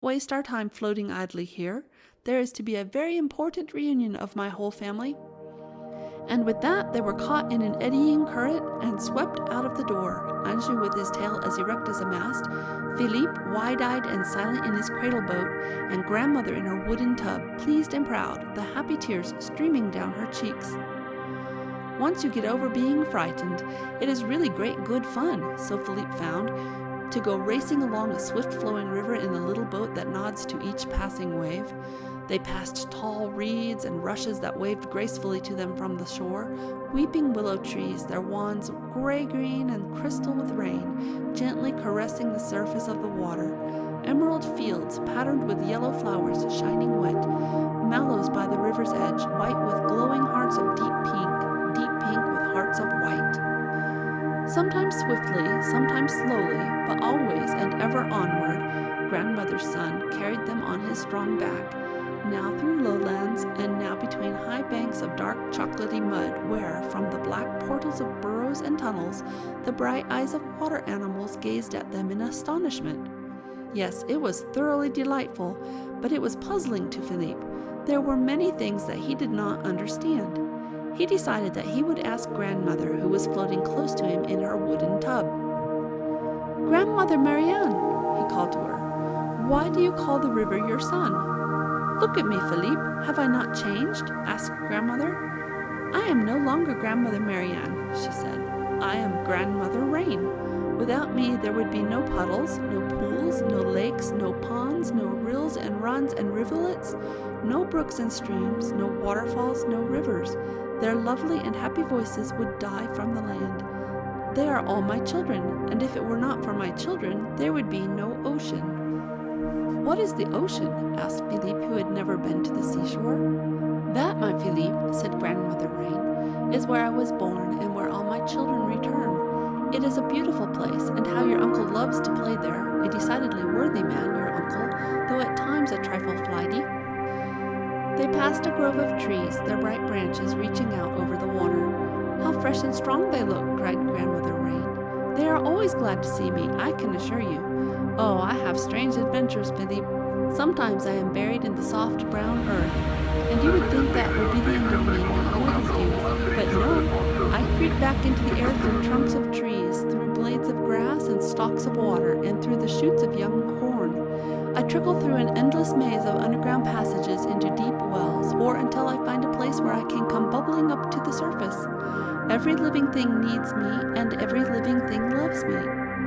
waste our time floating idly here. There is to be a very important reunion of my whole family." And with that, they were caught in an eddying current and swept out of the door, Anjou with his tail as erect as a mast, Philippe wide-eyed and silent in his cradle boat, and grandmother in her wooden tub, pleased and proud, the happy tears streaming down her cheeks. Once you get over being frightened, it is really great good fun, so Philippe found, to go racing along a swift-flowing river in the little boat that nods to each passing wave. They passed tall reeds and rushes that waved gracefully to them from the shore, weeping willow trees, their wands gray-green and crystal with rain, gently caressing the surface of the water, emerald fields patterned with yellow flowers shining wet, mallows by the river's edge, white with glowing hearts of deep pink with hearts of white. Sometimes swiftly, sometimes slowly, but always and ever onward, grandmother's son carried them on his strong back, now through lowlands, and now between high banks of dark chocolatey mud where, from the black portals of burrows and tunnels, the bright eyes of water animals gazed at them in astonishment. Yes, it was thoroughly delightful, but it was puzzling to Philippe. There were many things that he did not understand. He decided that he would ask grandmother, who was floating close to him in her wooden tub. "Grandmother Marianne," he called to her, "why do you call the river your son?" "Look at me, Philippe. Have I not changed?" asked grandmother. "I am no longer Grandmother Marianne," she said. "I am Grandmother Rain. Without me there would be no puddles, no pools, no lakes, no ponds, no rills and runs and rivulets, no brooks and streams, no waterfalls, no rivers. Their lovely and happy voices would die from the land. They are all my children, and if it were not for my children, there would be no ocean." "What is the ocean?" asked Philippe, who had never been to the seashore. "That, my Philippe," said Grandmother Rain, "is where I was born and where all my children return. It is a beautiful place, and how your uncle loves to play there, a decidedly worthy man, your uncle, though at times a trifle flighty." They passed a grove of trees, their bright branches reaching out over the water. "How fresh and strong they look," cried Grandmother Rain. "They are always glad to see me, I can assure you. Oh, I have strange adventures, Philippe. Sometimes I am buried in the soft brown earth, and you would think that would be the end of me now old as youth. But no, I creep back into the air through trunks of trees, through blades of grass and stalks of water, and through the shoots of young corn. I trickle through an endless maze of underground passages into deep wells, or until I find a place where I can come bubbling up to the surface. Every living thing needs me, and every living thing loves me.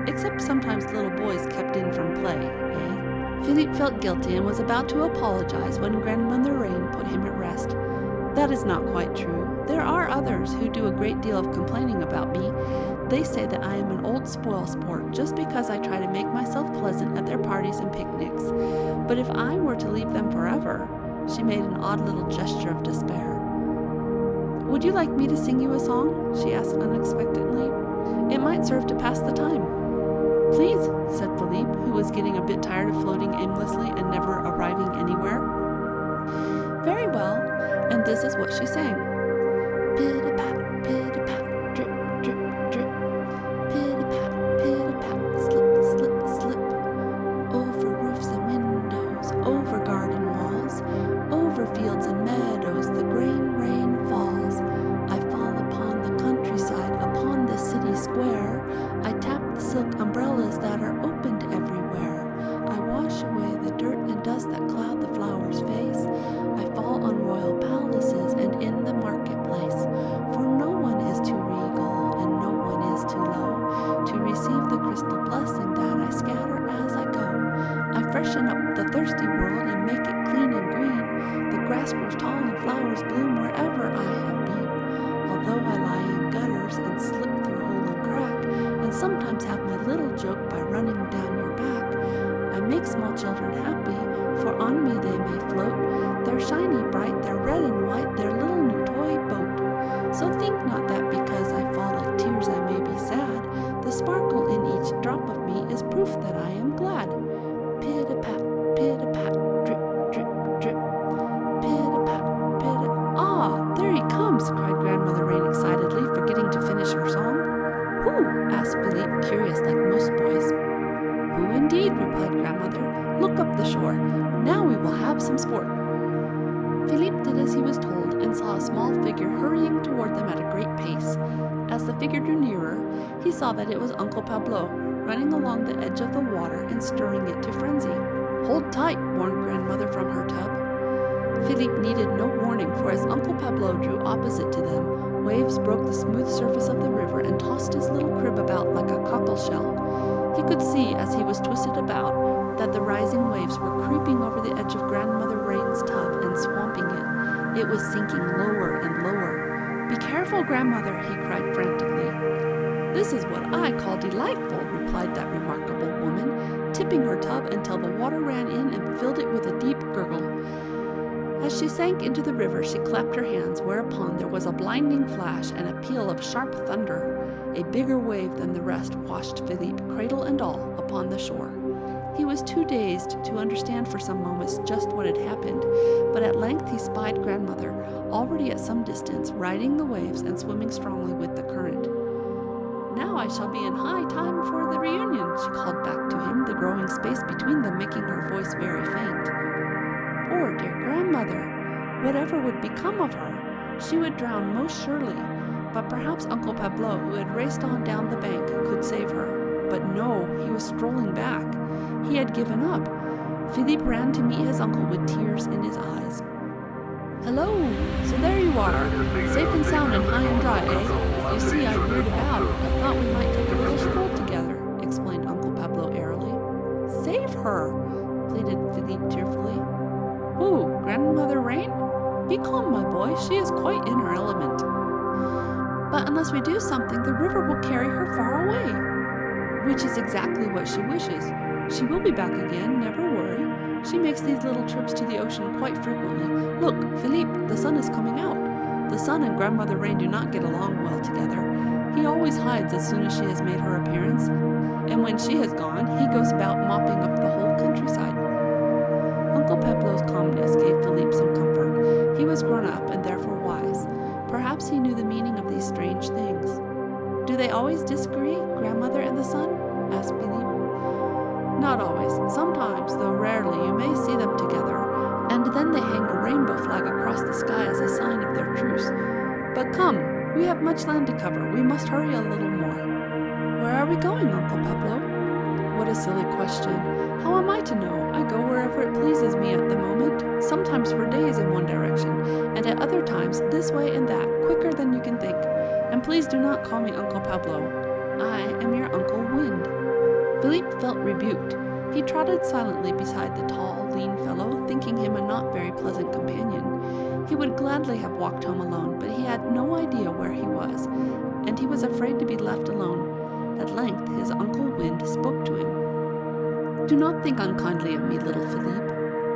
Except sometimes little boys kept in from play, eh?" Philippe felt guilty and was about to apologize when Grandmother Rain put him at rest. "That is not quite true. There are others who do a great deal of complaining about me. They say that I am an old spoil-sport just because I try to make myself pleasant at their parties and picnics. But if I were to leave them forever—" She made an odd little gesture of despair. "Would you like me to sing you a song?" she asked unexpectedly. "It might serve to pass the time." "Please," said Philippe, who was getting a bit tired of floating aimlessly and never arriving anywhere. "Very well," and this is what she sang. "Pitter-pat, pitter-pat, drip, drip, drip. Pitter-pat, pitter-pat, slip, slip, slip. Over roofs and windows, over garden walls, over fields and meadows, the grain rain falls. I fall upon the countryside, upon the city square. I tap the silk umbrellas that are opened everywhere. I wash away the dirt and dust that cloud the flower's face. I fall on royal palaces and in the marketplace. For no one is too regal and no one is too low to receive the crystal blessing that I scatter as I go. I freshen up the thirsty world and make it clean and green. The grass grows tall and flowers bloom wherever I have been. Although I lie in gutters and slip through hole and crack, and sometimes have my little joke by running down your back, I make small children happy, for on me they may float. They're shiny bright, they're red and white, their little new toy boat. So think not that because I fall like tears I may be sad. The sparkle in each drop of me is proof that I am glad. Pitter-pat, pitter-pat, drip, drip, drip. Pitter-pat, pitter. Ah, there he comes, cried Grandmother Rain excitedly, forgetting to finish her song. Who? Asked Philippe, curious like most boys. Who indeed, replied Grandmother. Look up the shore. door. Now we will have some sport." Philippe did as he was told and saw a small figure hurrying toward them at a great pace. As the figure drew nearer, he saw that it was Uncle Pablo, running along the edge of the water and stirring it to frenzy. "Hold tight," warned Grandmother from her tub. Philippe needed no warning, for as Uncle Pablo drew opposite to them, waves broke the smooth surface of the river and tossed his little crib about like a cockle shell. He could see, as he was twisted about, that the rising waves were creeping over the edge of Grandmother Rain's tub and swamping it. It was sinking lower and lower. "Be careful, Grandmother," he cried frantically. "This is what I call delightful," replied that remarkable woman, tipping her tub until the water ran in and filled it with a deep gurgle. As she sank into the river, she clapped her hands, whereupon there was a blinding flash and a peal of sharp thunder. A bigger wave than the rest washed Philippe, cradle and all, upon the shore. He was too dazed to understand for some moments just what had happened, but at length he spied Grandmother, already at some distance, riding the waves and swimming strongly with the current. "Now I shall be in high time for the reunion," she called back to him, the growing space between them making her voice very faint. Poor dear Grandmother! Whatever would become of her? She would drown most surely, but perhaps Uncle Pablo, who had raced on down the bank, could save her. But no, he was strolling back. He had given up. Philippe ran to meet his uncle with tears in his eyes. "Hello! So there you are, safe and sound and high and dry, eh? You see, I veered about. I thought we might take a little stroll together," explained Uncle Pablo airily. "Save her!" pleaded Philippe tearfully. "Who, Grandmother Rain? Be calm, my boy. She is quite in her element." "But unless we do something, the river will carry her far away." "Which is exactly what she wishes. She will be back again, never worry. She makes these little trips to the ocean quite frequently. Look, Philippe, the sun is coming out. The sun and Grandmother Rain do not get along well together. He always hides as soon as she has made her appearance, and when she has gone, he goes about mopping up the whole countryside." Uncle Pablo's calmness gave Philippe some comfort. He was grown up and therefore wise. Perhaps he knew the meaning of these strange things. "Do they always disagree, Grandmother and the sun?" asked Philippe. "Not always. Sometimes, though rarely, you may see them together, and then they hang a rainbow flag across the sky as a sign of their truce. But come, we have much land to cover. We must hurry a little more." "Where are we going, Uncle Pablo?" "What a silly question. How am I to know? I go wherever it pleases me at the moment, sometimes for days in one direction, and at other times this way and that, quicker than you can think. And please do not call me Uncle Pablo. I am your Uncle Wind." Philippe felt rebuked. He trotted silently beside the tall, lean fellow, thinking him a not very pleasant companion. He would gladly have walked home alone, but he had no idea where he was, and he was afraid to be left alone. At length his Uncle Wind spoke to him. "Do not think unkindly of me, little Philippe.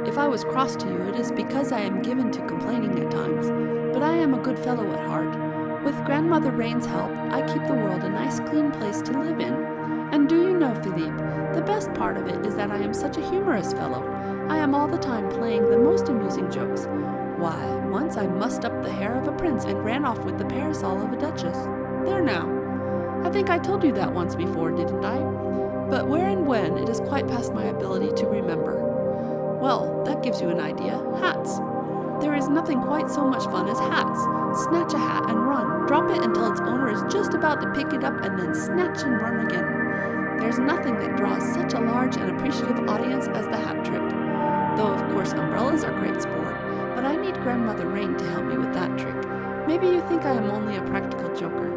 If I was cross to you, it is because I am given to complaining at times, but I am a good fellow at heart. With Grandmother Rain's help, I keep the world a nice clean place to live in. And do you know, Philippe, the best part of it is that I am such a humorous fellow. I am all the time playing the most amusing jokes. Why, once I mussed up the hair of a prince and ran off with the parasol of a duchess. There now. I think I told you that once before, didn't I? But where and when, it is quite past my ability to remember. Well, that gives you an idea. Hats. There is nothing quite so much fun as hats. Snatch a hat and run. Drop it until its owner is just about to pick it up and then snatch and run again. There's nothing that draws such a large and appreciative audience as the hat trick. Though, of course, umbrellas are great sport, but I need Grandmother Rain to help me with that trick. Maybe you think I am only a practical joker.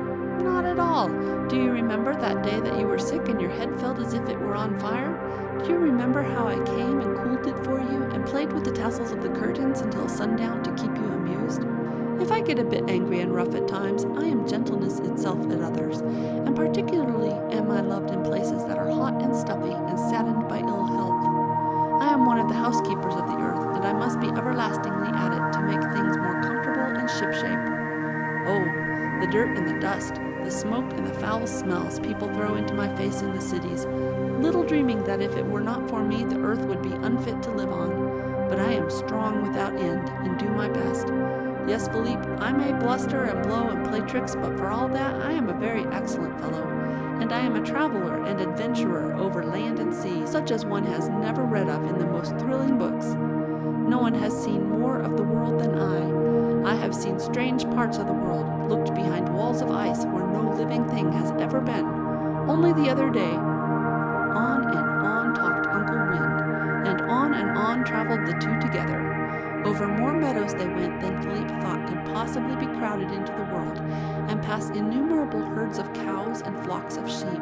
Not at all. Do you remember that day that you were sick and your head felt as if it were on fire? Do you remember how I came and cooled it for you and played with the tassels of the curtains until sundown to keep you amused? If I get a bit angry and rough at times, I am gentleness itself at others, and particularly am I loved in places that are hot and stuffy and saddened by ill health. I am one of the housekeepers of the earth, and I must be everlastingly at it to make things more comfortable and shipshape. Oh, the dirt and the dust, the smoke and the foul smells people throw into my face in the cities, little dreaming that if it were not for me, the earth would be unfit to live on. But I am strong without end, and do my best. Yes, Philippe, I may bluster and blow and play tricks, but for all that, I am a very excellent fellow. and I am a traveler and adventurer over land and sea, such as one has never read of in the most thrilling books. No one has seen more of the world than I. I have seen strange parts of the world, looked behind walls of ice where no living thing has ever been. Only the other day, on and on talked Uncle Wind, and on traveled the two together. Over more meadows they went than Philippe thought could possibly be crowded into the world, and past innumerable herds of cows and flocks of sheep.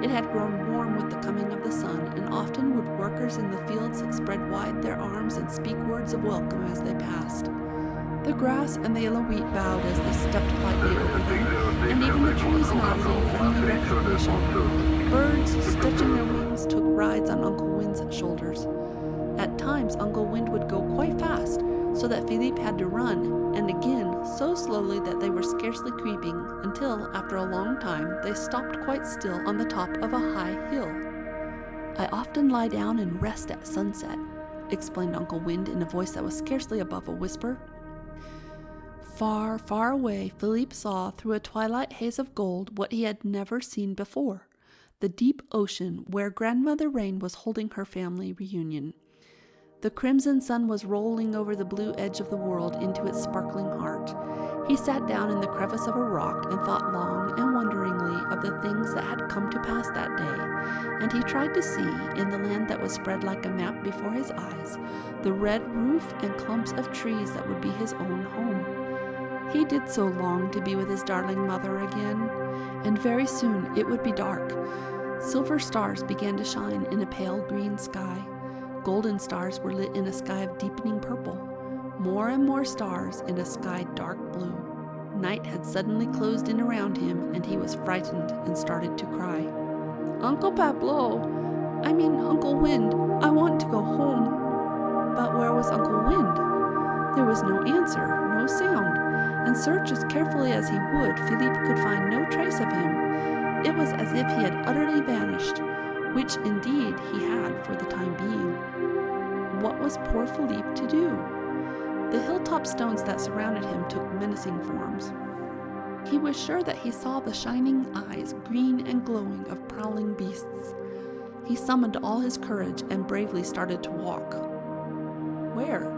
It had grown warm with the coming of the sun, and often would workers in the fields spread wide their arms and speak words of welcome as they passed. The grass and the yellow wheat bowed as they stepped lightly over them, and even the trees nodded in friendly recognition. Birds, stretching their wings, took rides on Uncle Wind's shoulders. At times, Uncle Wind would go quite fast, so that Philippe had to run, and again so slowly that they were scarcely creeping, until, after a long time, they stopped quite still on the top of a high hill. I often lie down and rest at sunset, explained Uncle Wind in a voice that was scarcely above a whisper. Far, far away, Philippe saw through a twilight haze of gold what he had never seen before, the deep ocean where Grandmother Rain was holding her family reunion. The crimson sun was rolling over the blue edge of the world into its sparkling heart. He sat down in the crevice of a rock and thought long and wonderingly of the things that had come to pass that day, and he tried to see, in the land that was spread like a map before his eyes, the red roof and clumps of trees that would be his own home. He did so long to be with his darling mother again, and very soon it would be dark. Silver stars began to shine in a pale green sky. Golden stars were lit in a sky of deepening purple. More and more stars in a sky dark blue. Night had suddenly closed in around him, and he was frightened and started to cry. Uncle Wind, I want to go home. But where was Uncle Wind? There was no answer, no sound, and search as carefully as he would, Philippe could find no trace of him. It was as if he had utterly vanished, which indeed he had for the time being. What was poor Philippe to do? The hilltop stones that surrounded him took menacing forms. He was sure that he saw the shining eyes, green and glowing, of prowling beasts. He summoned all his courage and bravely started to walk. Where?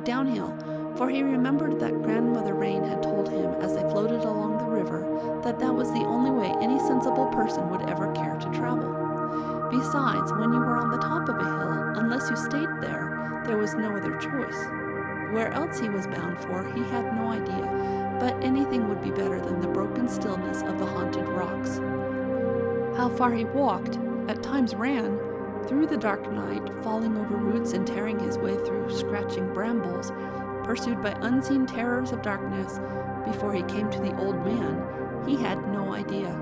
Downhill, for he remembered that Grandmother Rain had told him as they floated along the river that that was the only way any sensible person would ever care to travel. Besides, when you were on the top of a hill, unless you stayed there, there was no other choice. Where else he was bound for, he had no idea, but anything would be better than the broken stillness of the haunted rocks. How far he walked, at times ran, through the dark night, falling over roots and tearing his way through scratching brambles, pursued by unseen terrors of darkness, before he came to the old man, he had no idea.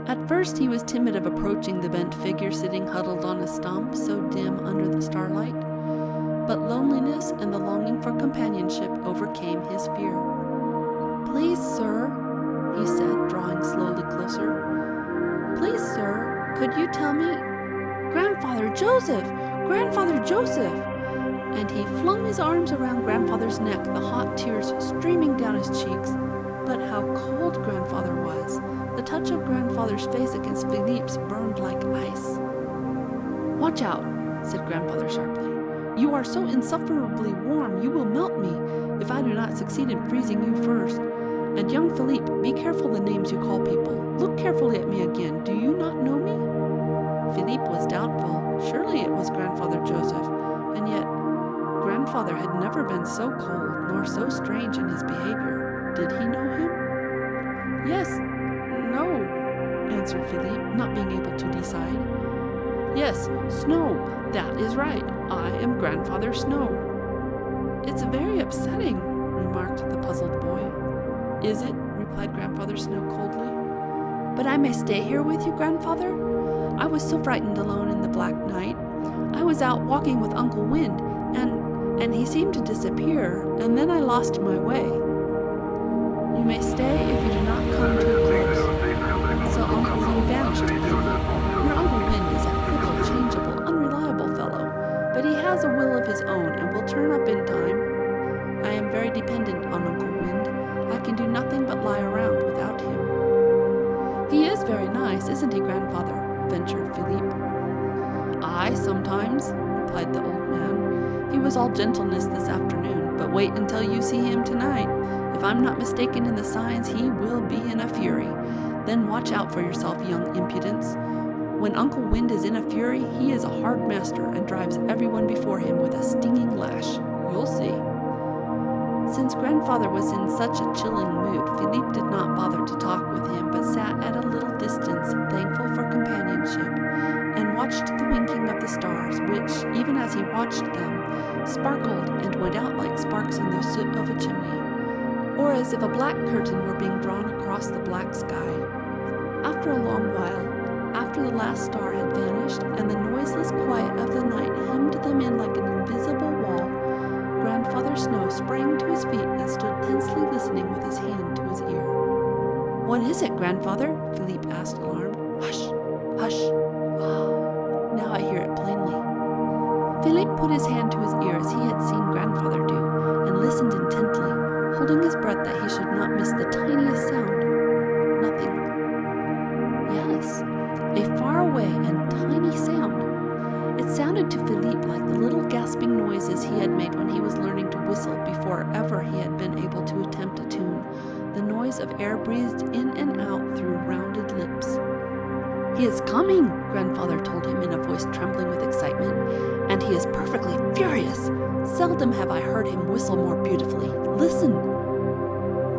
At first he was timid of approaching the bent figure sitting huddled on a stump so dim under the starlight, but loneliness and the longing for companionship overcame his fear. "Please, sir," he said, drawing slowly closer. "Please, sir, could you tell me—" "Grandfather Joseph! Grandfather Joseph!" And he flung his arms around Grandfather's neck, the hot tears streaming down his cheeks. But how cold Grandfather was! The touch of Grandfather's face against Philippe's burned like ice. "Watch out," said Grandfather sharply. "You are so insufferably warm you will melt me, if I do not succeed in freezing you first. And young Philippe, be careful the names you call people. Look carefully at me again. Do you not know me?" Philippe was doubtful. Surely it was Grandfather Joseph, and yet Grandfather had never been so cold nor so strange in his behavior. Did he know him? "Yes, no," answered Philippe, not being able to decide. "Yes, Snow, that is right. I am Grandfather Snow." "It's very upsetting," remarked the puzzled boy. "Is it?" replied Grandfather Snow coldly. "But I may stay here with you, Grandfather? I was so frightened alone in the black night. I was out walking with Uncle Wind, and he seemed to disappear, and then I lost my way." "You may stay if you do not come too close." So Uncle Wind vanished again. Your Uncle Wind is a fickle, changeable, unreliable fellow, but he has a will of his own and will turn up in time. I am very dependent on Uncle Wind. I can do nothing but lie around without him. "He is is very nice, isn't he, Grandfather?" ventured Philippe. "Aye, sometimes," replied the old man. "He was all gentleness this afternoon, but wait until you see him tonight. If I'm not mistaken in the signs, he will be in a fury. Then watch out for yourself, young impudence. When Uncle Wind is in a fury, he is a hard master and drives everyone before him with a stinging lash. You'll see." Since Grandfather was in such a chilling mood, Philippe did not bother to talk with him, but sat at a little distance, thankful for companionship, and watched the winking of the stars, which, even as he watched them, sparkled and went out like sparks in the soot of a chimney, or as if a black curtain were being drawn across the black sky. After a long while, after the last star had vanished, and the noiseless quiet of the night hemmed them in like an invisible wall, Grandfather Snow sprang to his feet and stood tensely listening with his hand to his ear. "What is it, Grandfather?" Philippe asked, alarmed. "Hush! Hush! Ah, now I hear it plainly." Philippe put his hand to his ear as he had seen Grandfather do, and listened intently, holding his breath that he should not miss the tiniest sound. Nothing. Yes, a far-away and tiny sound. It sounded to Philippe like the little gasping noises he had made when he was learning to whistle before ever he had been able to attempt a tune, the noise of air breathed in and out through rounded lips. "He is coming," Grandfather told him in a voice trembling with excitement, "and he is perfectly furious. Seldom have I heard him whistle more beautifully. Listen!"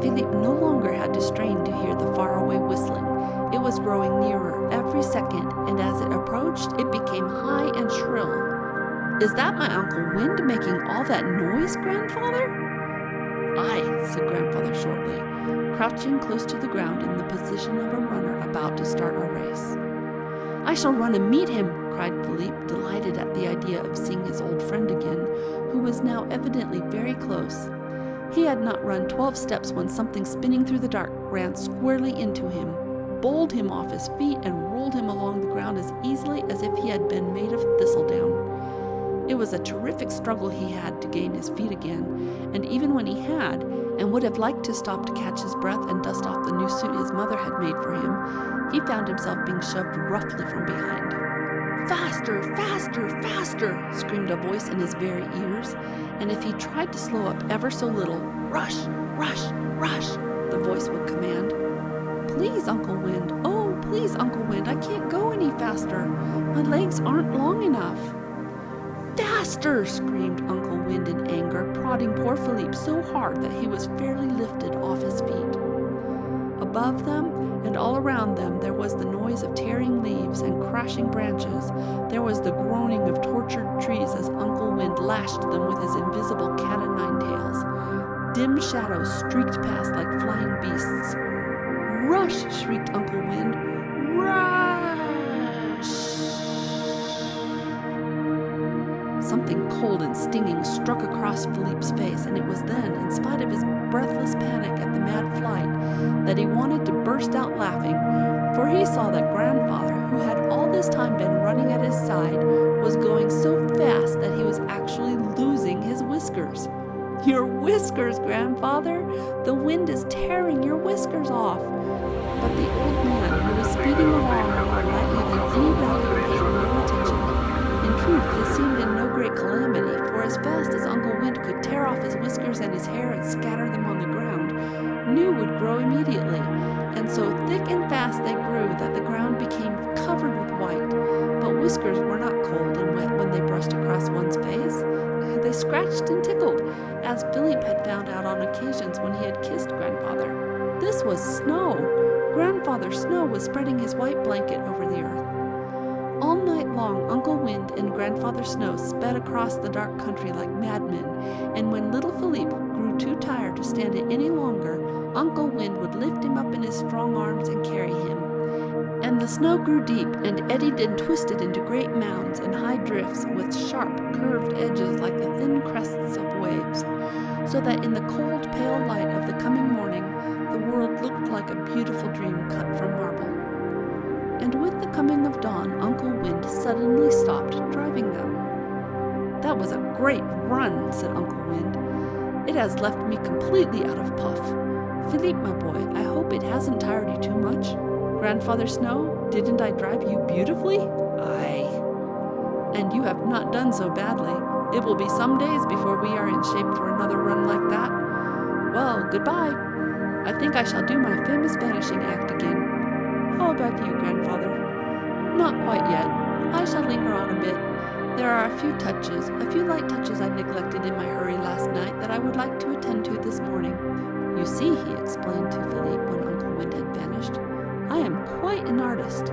Philippe no longer had to strain to hear the faraway whistling. It was growing nearer every second, and as it approached, it became high and shrill. "Is that my Uncle Wind making all that noise, Grandfather?" "Aye," said Grandfather shortly, crouching close to the ground in the position of a runner about to start a race. "I shall run and meet him," cried Philippe, delighted at the idea of seeing his old friend again, who was now evidently very close. He had not run 12 steps when something spinning through the dark ran squarely into him, bowled him off his feet, and rolled him along the ground as easily as if he had been made of thistledown. It was a terrific struggle he had to gain his feet again, and even when he had, and would have liked to stop to catch his breath and dust off the new suit his mother had made for him, he found himself being shoved roughly from behind. "Faster, faster, faster!" screamed a voice in his very ears, and if he tried to slow up ever so little, "Rush, rush, rush!" the voice would command. "Please, Uncle Wind, oh, please, Uncle Wind, I can't go any faster. My legs aren't long enough." "Faster!" screamed Uncle Wind in anger, prodding poor Philippe so hard that he was fairly lifted off his feet. Above them and all around them there was the noise of tearing leaves and crashing branches. There was the groaning of tortured trees as Uncle Wind lashed them with his invisible cat-o'-nine tails. Dim shadows streaked past like flying beasts. "Rush!" shrieked Uncle Wind. "Rush!" Something cold and stinging struck across Philippe's face, and it was then, in spite of his breathless panic at the mad flight, that he wanted to burst out laughing, for he saw that Grandfather, who had all this time been running at his side, was going so fast that he was actually losing his whiskers. "Your whiskers, Grandfather! The wind is tearing your whiskers off!" But the old man, who was speeding along more lightly than any rabbit, paid no attention. In truth, he seemed in no great calamity, for as fast as Uncle Wind could tear off his whiskers and his hair and scatter them on the ground, new would grow immediately, and so thick and fast they grew that the ground became covered with white. But whiskers were not cold and wet when they brushed across one's face. They scratched and tickled, as Philippe had found out on occasions when he had kissed Grandfather. This was snow. Grandfather Snow was spreading his white blanket over the earth. All night long, Uncle Wind and Grandfather Snow sped across the dark country like madmen, and when little Philippe grew too tired to stand it any longer, Uncle Wind would lift him up in his strong arms and carry him. And the snow grew deep and eddied and twisted into great mounds and high drifts with sharp, curved edges like the thin crests of waves, so that in the cold, pale light of the coming morning, the world looked like a beautiful dream cut from marble. And with the coming of dawn, Uncle Wind suddenly stopped driving them. "That was a great run," said Uncle Wind. "It has left me completely out of puff. Philippe, my boy, I hope it hasn't tired you too much." Grandfather Snow, didn't I drive you beautifully? Aye. And you have not done so badly. It will be some days before we are in shape for another run like that. Well, goodbye. I think I shall do my famous vanishing act again. How about you, Grandfather? Not quite yet. I shall linger on a bit. There are a few light touches I neglected in my hurry last night that I would like to attend to this morning. You see, he explained to Philippe when Uncle Wind had vanished, I am quite an artist.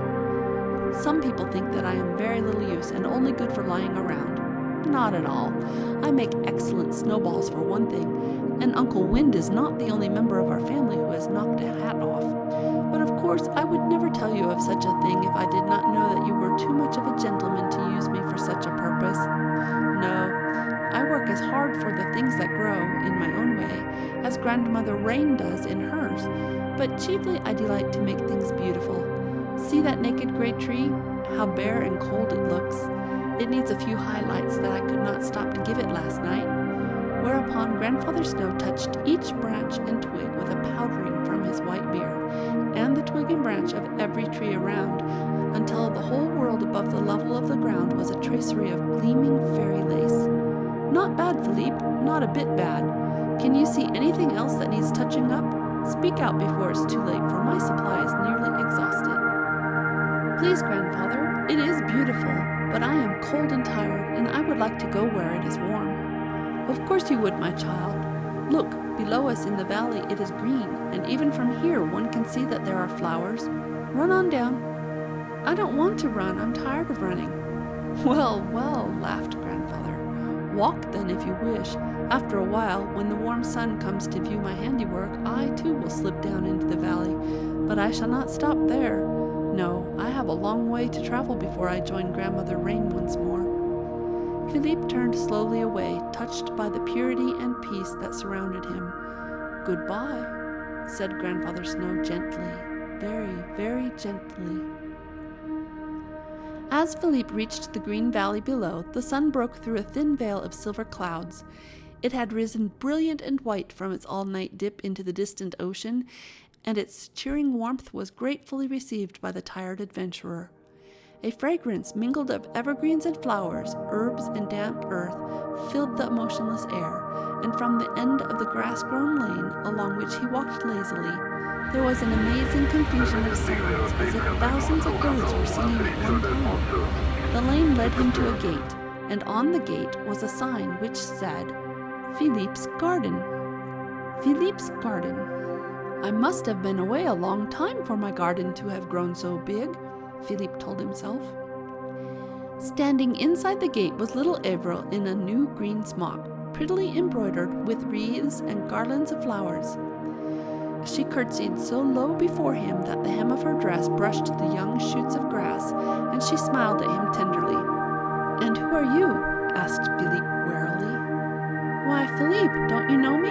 Some people think that I am very little use and only good for lying around. Not at all. I make excellent snowballs for one thing, and Uncle Wind is not the only member of our family who has knocked a hat off. But of course, I would never tell you of such a thing if I did not know that you were too much of a gentleman to use me for such a purpose. No, I work as hard for the things that grow, in my own way, as Grandmother Rain does in hers, but chiefly I delight to make things beautiful. See that naked great tree? How bare and cold it looks. It needs a few highlights that I could not stop to give it last night. Whereupon Grandfather Snow touched each branch and twig with a powdering from his white beard, and the twig and branch of every tree around, until the whole world above the level of the ground was a tracery of gleaming fairy lace. Not bad, Philippe, not a bit bad. Can you see anything else that needs touching up? Speak out before it's too late, for my supply is nearly exhausted. Please, Grandfather, it is beautiful, but I am cold and tired, and I would like to go where it is warm. Of course you would, my child. Look, below us in the valley it is green, and even from here one can see that there are flowers. Run on down. I don't want to run, I'm tired of running. Well, well, laughed Grandfather. Walk then if you wish. After a while, when the warm sun comes to view my handiwork, I too will slip down into the valley, but I shall not stop there. No, I have a long way to travel before I join Grandmother Rain once more. Philippe turned slowly away, touched by the purity and peace that surrounded him. Goodbye, said Grandfather Snow gently, very, very gently. As Philippe reached the green valley below, the sun broke through a thin veil of silver clouds. It had risen brilliant and white from its all-night dip into the distant ocean, and its cheering warmth was gratefully received by the tired adventurer. A fragrance mingled of evergreens and flowers, herbs and damp earth, filled the motionless air, and from the end of the grass-grown lane along which he walked lazily, there was an amazing confusion of sounds, as if thousands of birds were singing at one time. The lane led him to a gate, and on the gate was a sign which said, Philippe's Garden. Philippe's Garden. I must have been away a long time for my garden to have grown so big, Philippe told himself. Standing inside the gate was little Avril in a new green smock, prettily embroidered with wreaths and garlands of flowers. She curtsied so low before him that the hem of her dress brushed the young shoots of grass, and she smiled at him tenderly. And who are you? Asked Philippe warily. Why, Philippe, don't you know me?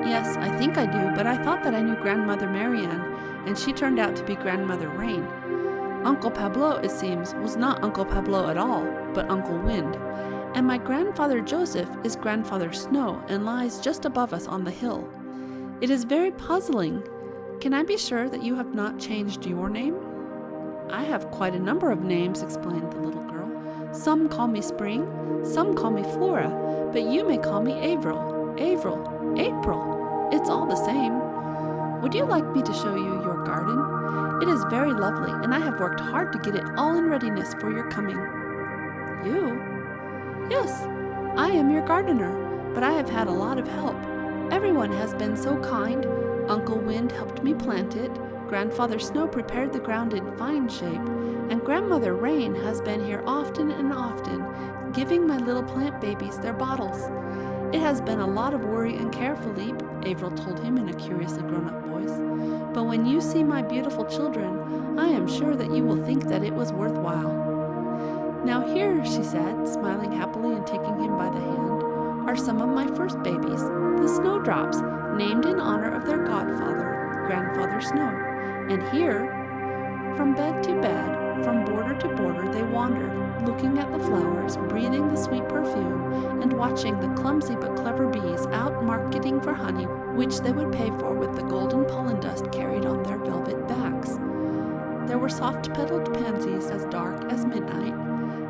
Yes, I think I do, but I thought that I knew Grandmother Marianne, and she turned out to be Grandmother Rain. Uncle Pablo, it seems, was not Uncle Pablo at all, but Uncle Wind. And my grandfather Joseph is Grandfather Snow and lies just above us on the hill. It is very puzzling. Can I be sure that you have not changed your name? I have quite a number of names, explained the little girl. Some call me Spring, some call me Flora, but you may call me Avril, April. It's all the same. Would you like me to show you your garden? It is very lovely, and I have worked hard to get it all in readiness for your coming. You? Yes, I am your gardener, but I have had a lot of help. Everyone has been so kind. Uncle Wind helped me plant it, Grandfather Snow prepared the ground in fine shape, and Grandmother Rain has been here often and often, giving my little plant babies their bottles. It has been a lot of worry and care, Philippe, Avril told him in a curiously grown-up voice. But when you see my beautiful children, I am sure that you will think that it was worthwhile. Now here, she said, smiling happily and taking him by the hand, are some of my first babies, the snowdrops, named in honor of their godfather, Grandfather Snow. And here, from bed to bed, from border to border, they wandered, looking at the flowers, breathing the sweet perfume, and watching the clumsy but clever bees out marketing for honey, which they would pay for with the golden pollen dust carried on their velvet backs. There were soft-petaled pansies as dark as midnight,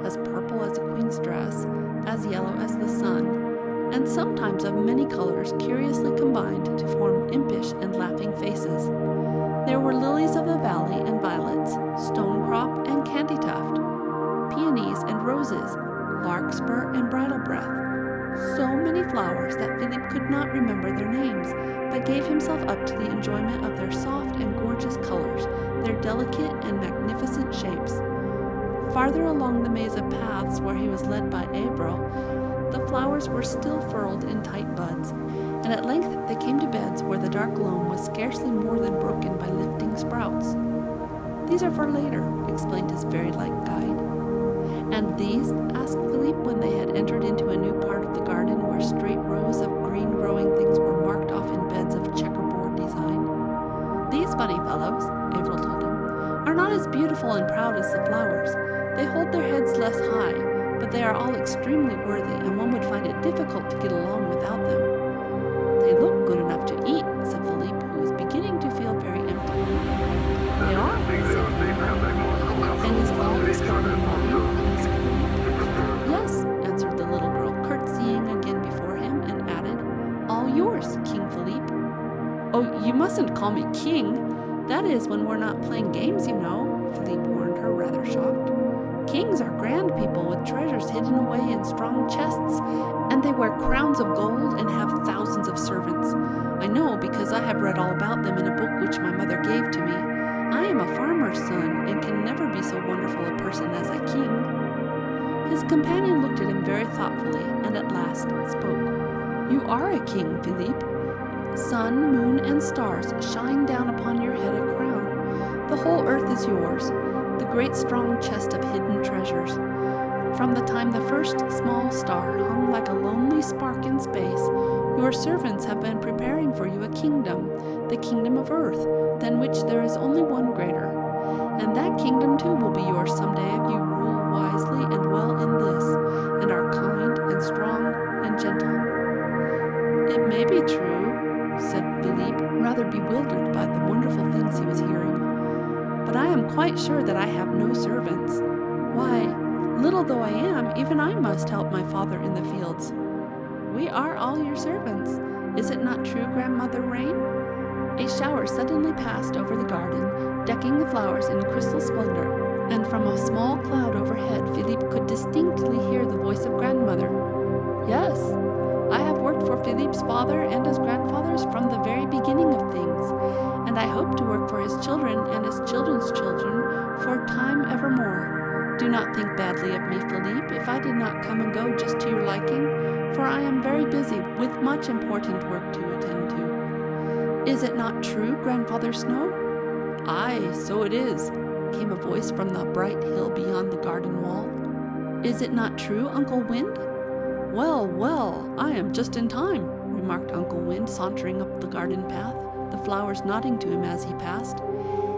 as purple as a queen's dress, as yellow as the sun, and sometimes of many colors curiously combined to form impish and laughing faces. There were lilies of the valley and violets, stonecrop and candytuft, peonies and roses, larkspur and bridal-breath. So many flowers that Philip could not remember their names, but gave himself up to the enjoyment of their soft and gorgeous colors, their delicate and magnificent shapes. Farther along the maze of paths where he was led by Avril, the flowers were still furled in tight buds, and at length they came to beds where the dark loam was scarcely more than broken by lifting sprouts. "These are for later," explained his fairy-like guide. "And these?" asked Philippe when they had entered into a new part of the garden where straight rows of green growing things were marked off in beds of checkerboard design. "These funny fellows," Avril told him, "are not as beautiful and proud as the flowers. They hold their heads less high, but they are all extremely worthy, and one would find it difficult to get along without them." "They look good enough to eat," said Philippe, who was beginning to feel very empty. "They are," said Philippe. "And is all this garden mine?" asked Philippe. "Yes," answered the little girl, curtsying again before him, and added, "All yours, King Philippe." "Oh, you mustn't call me king. That is when we're not playing games, you know," Philippe warned her, rather shocked. "Kings are grand people with treasures hidden away in strong chests, and they wear crowns of gold and have thousands of servants. I know because I have read all about them in a book which my mother gave to me. I am a farmer's son and can never be so wonderful a person as a king." His companion looked at him very thoughtfully and at last spoke. "You are a king, Philippe. Sun, moon, and stars shine down upon your head a crown. The whole earth is yours, the great strong chest of hidden treasures. From the time the first small star hung like a lonely spark in space, your servants have been preparing for you a kingdom, the kingdom of earth, than which there is only one greater. And that kingdom too will be yours someday if you rule wisely and well in this, and are kind and strong and gentle." "It may be true," said Philippe, rather bewildered by the wonderful things he was hearing. "But I am quite sure that I have no servants. Why, little though I am, even I must help my father in the fields." "We are all your servants. Is it not true, Grandmother Rain?" A shower suddenly passed over the garden, decking the flowers in crystal splendor, and from a small cloud overhead Philippe could distinctly hear the voice of Grandmother. "Yes, I have worked for Philippe's father and his grandfathers from the very beginning of things, and I hope to work for his children and his children's children for time evermore. Do not think badly of me, Philippe, if I did not come and go just to your liking, for I am very busy with much important work to attend to." "Is it not true, Grandfather Snow?" "Aye, so it is," came a voice from the bright hill beyond the garden wall. "Is it not true, Uncle Wind?" "Well, well, I am just in time," remarked Uncle Wind, sauntering up the garden path, the flowers nodding to him as he passed.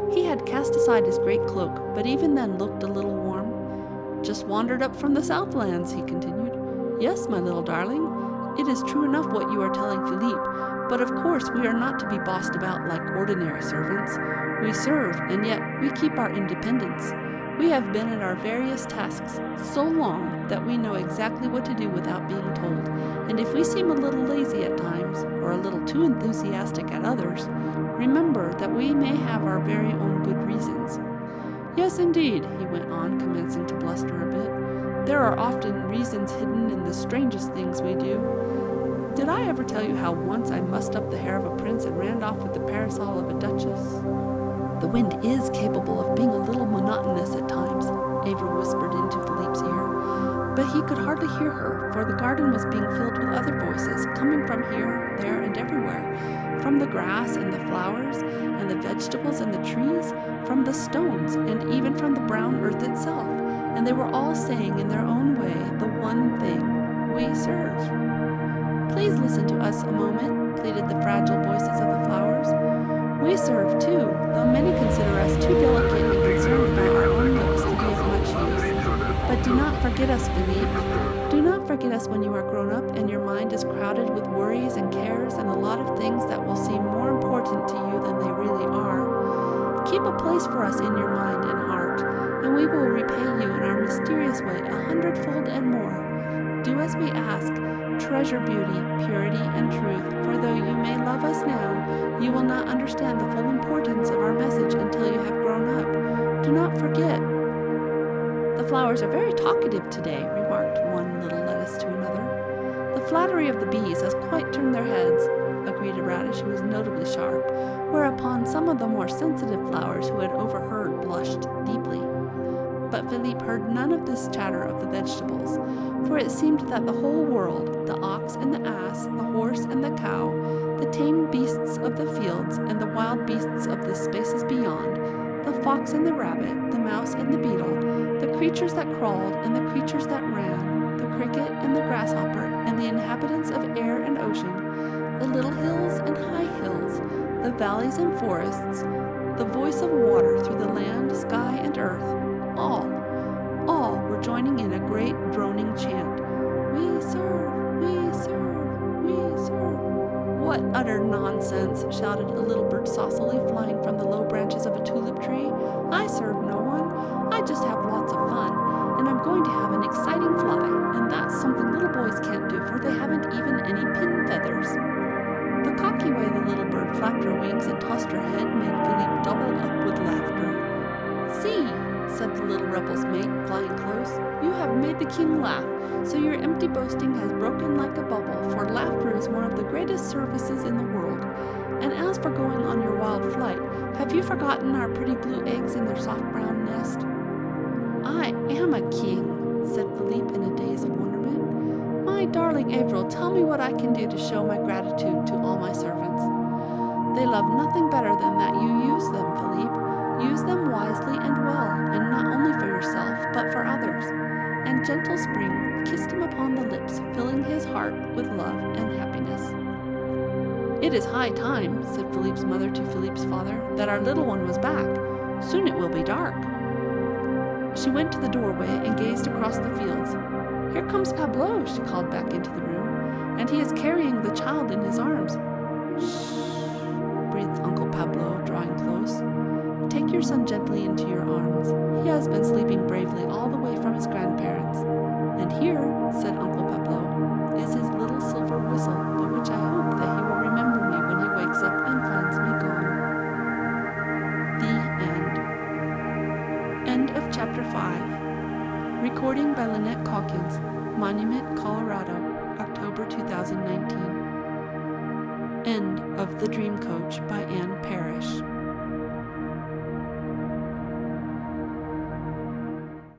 He had cast aside his great cloak, but even then looked a little warm. "Just wandered up from the Southlands," he continued. "Yes, my little darling, it is true enough what you are telling Philippe, but of course we are not to be bossed about like ordinary servants. We serve, and yet we keep our independence. We have been at our various tasks so long that we know exactly what to do without being told, and if we seem a little lazy at times, or a little too enthusiastic at others, remember that we may have our very own good reasons. Yes, indeed," he went on, commencing to bluster a bit. "There are often reasons hidden in the strangest things we do. Did I ever tell you how once I mussed up the hair of a prince and ran off with the parasol of a duchess?" "The wind is capable of being a little monotonous at times," Avril whispered into Philippe's ear. But he could hardly hear her, for the garden was being filled with other voices, coming from here, there, and everywhere, from the grass and the flowers, and the vegetables and the trees, from the stones, and even from the brown earth itself, and they were all saying in their own way the one thing: "We serve." "Please listen to us a moment," pleaded the fragile voices of the flowers. "We serve too, though many consider us too delicate and concerned about our own looks to be of much use. But do not forget us, Philippe. Do not forget us when you are grown up and your mind is crowded with worries and cares and a lot of things that will seem more important to you than they really are. Keep a place for us in your mind and heart, and we will repay you in our mysterious way 100-fold and more. Do as we ask. Treasure beauty, purity, and truth, for though you may love us now, you will not understand the full importance of our message until you have grown up. Do not forget. The flowers are very talkative today, remarked one little lettuce to another. The flattery of the bees has quite turned their heads, agreed a radish who was notably sharp, whereupon some of the more sensitive flowers who had overheard blushed deeply. But Philippe heard none of this chatter of the vegetables, for it seemed that the whole world, the ox and the ass, the horse and the cow, the tame beasts of the fields and the wild beasts of the spaces beyond, the fox and the rabbit, the mouse and the beetle, the creatures that crawled and the creatures that ran, the cricket and the grasshopper, and the inhabitants of air and ocean, the little hills and high hills, the valleys and forests, the voice of water through the land, sky, and earth, all were joining in a great droning chant. We serve, we serve, we serve. What utter nonsense, shouted a little bird saucily, flying from the low branches of a tulip tree. I serve no one. I just have lots of fun, and I'm going to have an exciting fly, and that's something little boys can't do, for they haven't even any pin feathers. The cocky way the little bird flapped her wings and tossed her head made Philippe double up with laughter. See, said the little rebel's mate, flying close, you have made the king laugh, so your empty boasting has broken like a bubble, for laughter is one of the greatest services in the world. And as for going on your wild flight, have you forgotten our pretty blue eggs in their soft brown nest? I am a king, said Philippe in a daze of wonderment. My darling Avril, tell me what I can do to show my gratitude to all my servants. They love nothing better than that you use them, Philippe. Use them wisely and well, and not only for yourself, but for others. And gentle Spring kissed him upon the lips, filling his heart with love and happiness. It is high time, said Philippe's mother to Philippe's father, that our little one was back. Soon it will be dark. She went to the doorway and gazed across the fields. Here comes Pablo, she called back into the room, and he is carrying the child in his arms. Shh, breathed Uncle Pablo, drawing close. Take your son gently into your arms. He has been sleeping bravely all the way from his grandparents. And here, said Uncle Pablo, is his little silver whistle, by which I hope that he will remember me when he wakes up and finds me gone. The End. End of Chapter 5. Recording by Lynette Caulkins, Monument, Colorado, October 2019. End of The Dream Coach by Parrish.